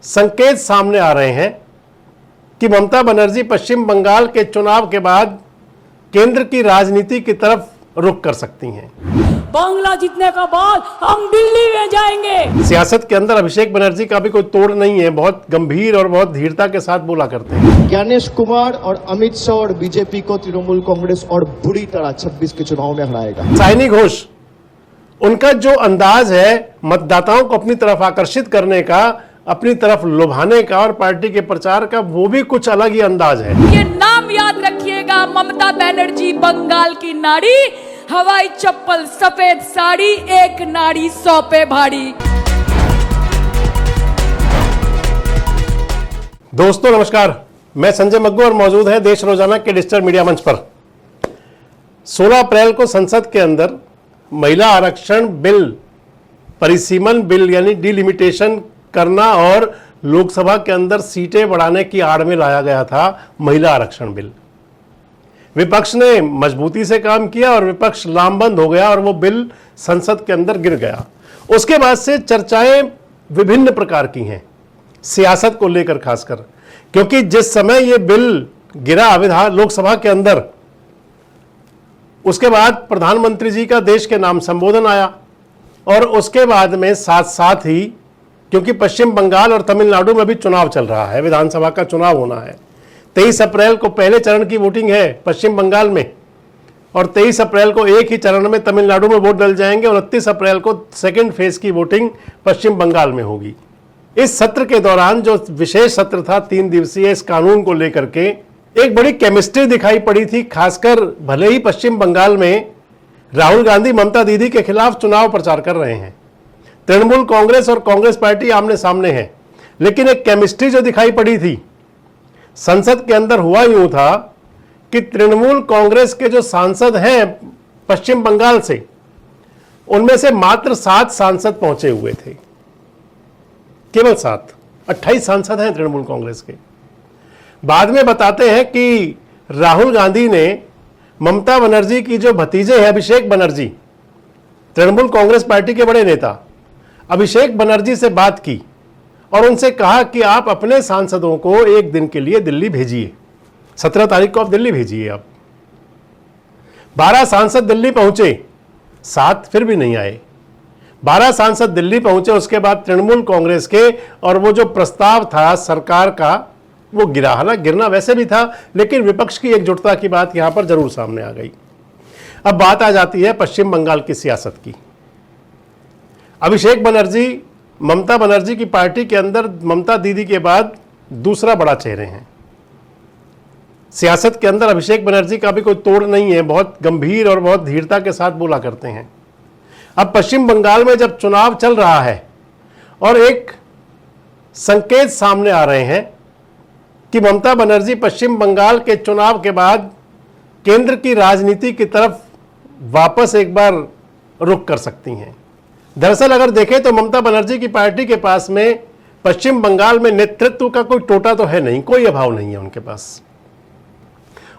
संकेत सामने आ रहे हैं कि ममता बनर्जी पश्चिम बंगाल के चुनाव के बाद केंद्र की राजनीति की तरफ रुख कर सकती हैं। बांग्ला जीतने का बाद हम दिल्ली में जाएंगे। सियासत के अंदर अभिषेक बनर्जी का भी कोई तोड़ नहीं है, बहुत गंभीर और बहुत धीरता के साथ बोला करते हैं। ज्ञानेश कुमार और अमित शाह और बीजेपी को तृणमूल कांग्रेस और बुरी तरह 26 के चुनाव में हराएगा। साइनी घोष, उनका जो अंदाज है मतदाताओं को अपनी तरफ आकर्षित करने का, अपनी तरफ लुभाने का और पार्टी के प्रचार का, वो भी कुछ अलग ही अंदाज है। ये नाम याद रखिएगा, ममता बनर्जी बंगाल की नारी, हवाई चप्पल सफेद साड़ी, एक नारी 100 पे भारी। दोस्तों नमस्कार, मैं संजय मग्गू और मौजूद है देश रोजाना के डिजिटल मीडिया मंच पर। 16 अप्रैल को संसद के अंदर महिला आरक्षण बिल, परिसीमन बिल यानी डिलिमिटेशन करना और लोकसभा के अंदर सीटें बढ़ाने की आड़ में लाया गया था महिला आरक्षण बिल। विपक्ष ने मजबूती से काम किया और विपक्ष लामबंद हो गया और वो बिल संसद के अंदर गिर गया। उसके बाद से चर्चाएं विभिन्न प्रकार की हैं, सियासत को लेकर खासकर, क्योंकि जिस समय ये बिल गिरा विधान लोकसभा के अंदर, उसके बाद प्रधानमंत्री जी का देश के नाम संबोधन आया और उसके बाद में साथ साथ ही, क्योंकि पश्चिम बंगाल और तमिलनाडु में भी चुनाव चल रहा है, विधानसभा का चुनाव होना है। 23 अप्रैल को पहले चरण की वोटिंग है पश्चिम बंगाल में और 23 अप्रैल को एक ही चरण में तमिलनाडु में वोट डल जाएंगे और 29 अप्रैल को सेकेंड फेज की वोटिंग पश्चिम बंगाल में होगी। इस सत्र के दौरान जो विशेष सत्र था 3 दिवसीय, इस कानून को लेकर के एक बड़ी केमिस्ट्री दिखाई पड़ी थी। खासकर भले ही पश्चिम बंगाल में राहुल गांधी ममता दीदी के खिलाफ चुनाव प्रचार कर रहे हैं, तृणमूल कांग्रेस और कांग्रेस पार्टी आमने सामने है, लेकिन एक केमिस्ट्री जो दिखाई पड़ी थी संसद के अंदर, हुआ यूं था कि तृणमूल कांग्रेस के जो सांसद हैं पश्चिम बंगाल से, उनमें से मात्र 7 सांसद पहुंचे हुए थे, केवल 7। 28 सांसद हैं तृणमूल कांग्रेस के। बाद में बताते हैं कि राहुल गांधी ने ममता बनर्जी की जो भतीजे हैं अभिषेक बनर्जी, तृणमूल कांग्रेस पार्टी के बड़े नेता अभिषेक बनर्जी से बात की और उनसे कहा कि आप अपने सांसदों को एक दिन के लिए दिल्ली भेजिए, 17 तारीख को आप दिल्ली भेजिए। आप 12 सांसद दिल्ली पहुंचे, 7 फिर भी नहीं आए। 12 सांसद दिल्ली पहुंचे, उसके बाद तृणमूल कांग्रेस के, और वो जो प्रस्ताव था सरकार का वो गिरा। हालांकि गिरना वैसे भी था, लेकिन विपक्ष की एकजुटता की बात यहां पर जरूर सामने आ गई। अब बात आ जाती है पश्चिम बंगाल की सियासत की। अभिषेक बनर्जी ममता बनर्जी की पार्टी के अंदर ममता दीदी के बाद दूसरा बड़ा चेहरे हैं। सियासत के अंदर अभिषेक बनर्जी का भी कोई तोड़ नहीं है, बहुत गंभीर और बहुत धीरता के साथ बोला करते हैं। अब पश्चिम बंगाल में जब चुनाव चल रहा है और एक संकेत सामने आ रहे हैं कि ममता बनर्जी पश्चिम बंगाल के चुनाव के बाद केंद्र की राजनीति की तरफ वापस एक बार रुख कर सकती हैं। दरअसल अगर देखें तो ममता बनर्जी की पार्टी के पास में पश्चिम बंगाल में नेतृत्व का कोई टोटा तो है नहीं, कोई अभाव नहीं है उनके पास।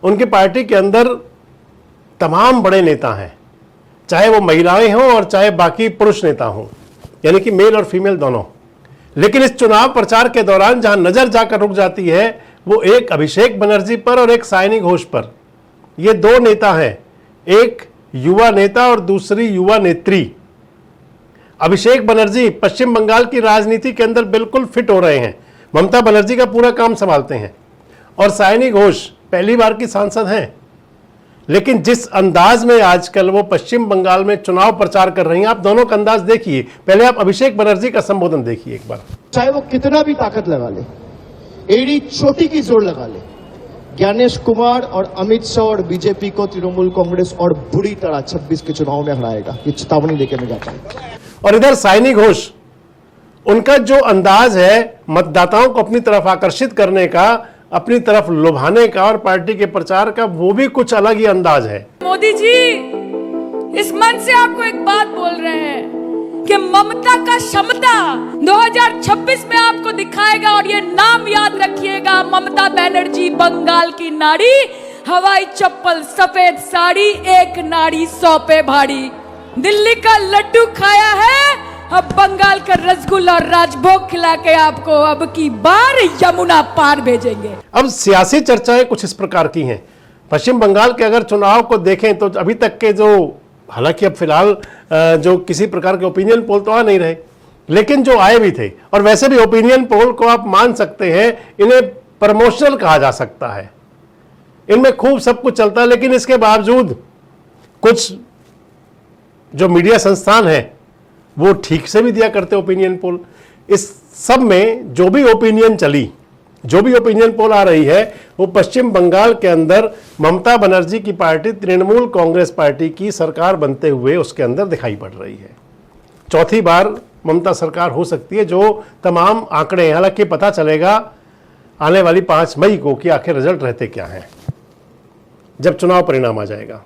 उनकी पार्टी के अंदर तमाम बड़े नेता हैं, चाहे वो महिलाएं हों और चाहे बाकी पुरुष नेता हों, यानी कि मेल और फीमेल दोनों। लेकिन इस चुनाव प्रचार के दौरान जहां नजर जाकर रुक जाती है वो एक अभिषेक बनर्जी पर और एक साइनी घोष पर। ये 2 नेता हैं, एक युवा नेता और दूसरी युवा नेत्री। अभिषेक बनर्जी पश्चिम बंगाल की राजनीति के अंदर बिल्कुल फिट हो रहे हैं, ममता बनर्जी का पूरा काम संभालते हैं, और साइनी घोष पहली बार की सांसद हैं, लेकिन जिस अंदाज में आजकल वो पश्चिम बंगाल में चुनाव प्रचार कर रही हैं, आप दोनों का अंदाज देखिए। पहले आप अभिषेक बनर्जी का संबोधन देखिए एक बार। चाहे वो कितना भी ताकत लगा ले, एड़ी चोटी की जोर लगा ले, ज्ञानेश कुमार और अमित शाह और बीजेपी को तृणमूल कांग्रेस और बुरी तरह 26 के चुनाव में हराएगा। ये चेतावनी देकर मैं जाता हूं। और इधर साइनी घोष, उनका जो अंदाज है मतदाताओं को अपनी तरफ आकर्षित करने का, अपनी तरफ लुभाने का और पार्टी के प्रचार का, वो भी कुछ अलग ही अंदाज है। मोदी जी इस मन से आपको एक बात बोल रहे हैं कि ममता का क्षमता 2026 में आपको दिखाएगा, और ये नाम याद रखिएगा, ममता बनर्जी बंगाल की नारी, हवाई चप्पल सफेद साड़ी, एक नारी 100 पे भारी। दिल्ली का लड्डू खाया है अब बंगाल का रसगुल्ला और राजभोग खिला के आपको अब की बार यमुना पार भेजेंगे। अब सियासी चर्चाएं कुछ इस प्रकार की हैं। पश्चिम बंगाल के अगर चुनाव को देखें तो अभी तक के जो, हालांकि अब फिलहाल जो किसी प्रकार के ओपिनियन पोल तो आ नहीं रहे, लेकिन जो आए भी थे, और वैसे भी ओपिनियन पोल को आप मान सकते हैं, इन्हें प्रमोशनल कहा जा सकता है, इनमें खूब सब कुछ चलता है, लेकिन इसके बावजूद कुछ जो मीडिया संस्थान है वो ठीक से भी दिया करते ओपिनियन पोल। इस सब में जो भी ओपिनियन चली, जो भी ओपिनियन पोल आ रही है, वो पश्चिम बंगाल के अंदर ममता बनर्जी की पार्टी तृणमूल कांग्रेस पार्टी की सरकार बनते हुए उसके अंदर दिखाई पड़ रही है। चौथी बार ममता सरकार हो सकती है, जो तमाम आंकड़े, हालांकि पता चलेगा आने वाली 5 मई को कि आखिर रिजल्ट रहते क्या हैं, जब चुनाव परिणाम आ जाएगा।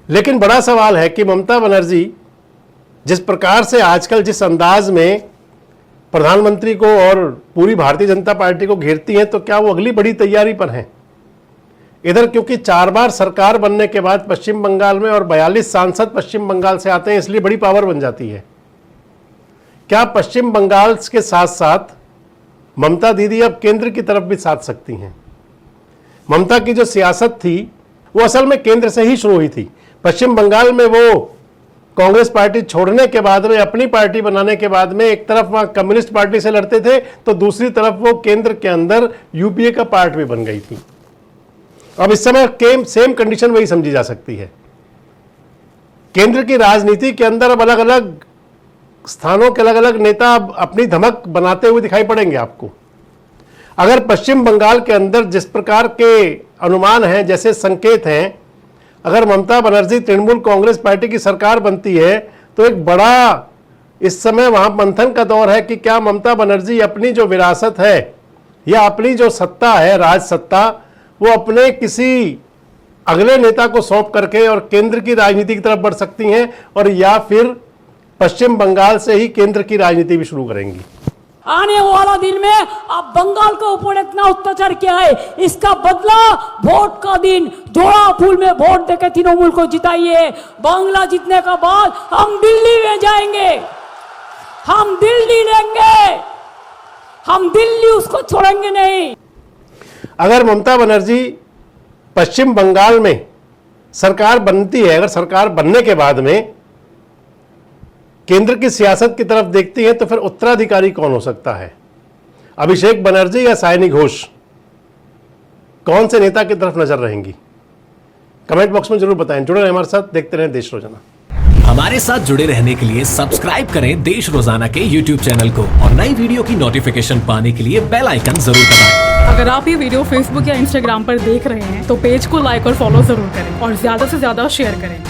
लेकिन बड़ा सवाल है कि ममता बनर्जी जिस प्रकार से आजकल जिस अंदाज में प्रधानमंत्री को और पूरी भारतीय जनता पार्टी को घेरती हैं, तो क्या वो अगली बड़ी तैयारी पर हैं? इधर क्योंकि 4 बार सरकार बनने के बाद पश्चिम बंगाल में और 42 सांसद पश्चिम बंगाल से आते हैं, इसलिए बड़ी पावर बन जाती है। क्या पश्चिम बंगाल के साथ साथ ममता दीदी अब केंद्र की तरफ भी साथ सकती हैं? ममता की जो सियासत थी वो असल में केंद्र से ही शुरू हुई थी। पश्चिम बंगाल में वो कांग्रेस पार्टी छोड़ने के बाद में, अपनी पार्टी बनाने के बाद में, एक तरफ वहां कम्युनिस्ट पार्टी से लड़ते थे, तो दूसरी तरफ वो केंद्र के अंदर यूपीए का पार्ट भी बन गई थी। अब इस समय सेम कंडीशन वही समझी जा सकती है। केंद्र की राजनीति के अंदर अब अलग अलग स्थानों के अलग अलग नेता अब अपनी धमक बनाते हुए दिखाई पड़ेंगे आपको। अगर पश्चिम बंगाल के अंदर जिस प्रकार के अनुमान हैं, जैसे संकेत हैं, अगर ममता बनर्जी तृणमूल कांग्रेस पार्टी की सरकार बनती है, तो एक बड़ा इस समय वहां मंथन का दौर है कि क्या ममता बनर्जी अपनी जो विरासत है या अपनी जो सत्ता है, राज सत्ता, वो अपने किसी अगले नेता को सौंप करके और केंद्र की राजनीति की तरफ बढ़ सकती हैं, और या फिर पश्चिम बंगाल से ही केंद्र की राजनीति भी शुरू करेंगी। आने वाला दिन में अब बंगाल के ऊपर इतना अत्याचार किया है, इसका बदला वोट का दिन जोड़ा फूल में वोट देकर तृणमूल को जिताइए। बांग्ला जीतने का बाद हम दिल्ली में जाएंगे, हम दिल्ली लेंगे, हम दिल्ली उसको छोड़ेंगे नहीं। अगर ममता बनर्जी पश्चिम बंगाल में सरकार बनती है, अगर सरकार बनने के बाद में केंद्र की सियासत की तरफ देखती है, तो फिर उत्तराधिकारी कौन हो सकता है? अभिषेक बनर्जी या सायनी घोष? कौन से नेता की तरफ नजर रहेंगी? कमेंट बॉक्स में जरूर बताएं। जुड़े रहें हमारे साथ, देखते रहें देश रोजाना। हमारे साथ जुड़े रहने के लिए सब्सक्राइब करें देश रोजाना के YouTube चैनल को, और नई वीडियो की नोटिफिकेशन पाने के लिए बेल आइकन जरूर दबाएं। अगर आप ये वीडियो फेसबुक या इंस्टाग्राम पर देख रहे हैं तो पेज को लाइक और फॉलो जरूर करें और ज्यादा से ज्यादा शेयर करें।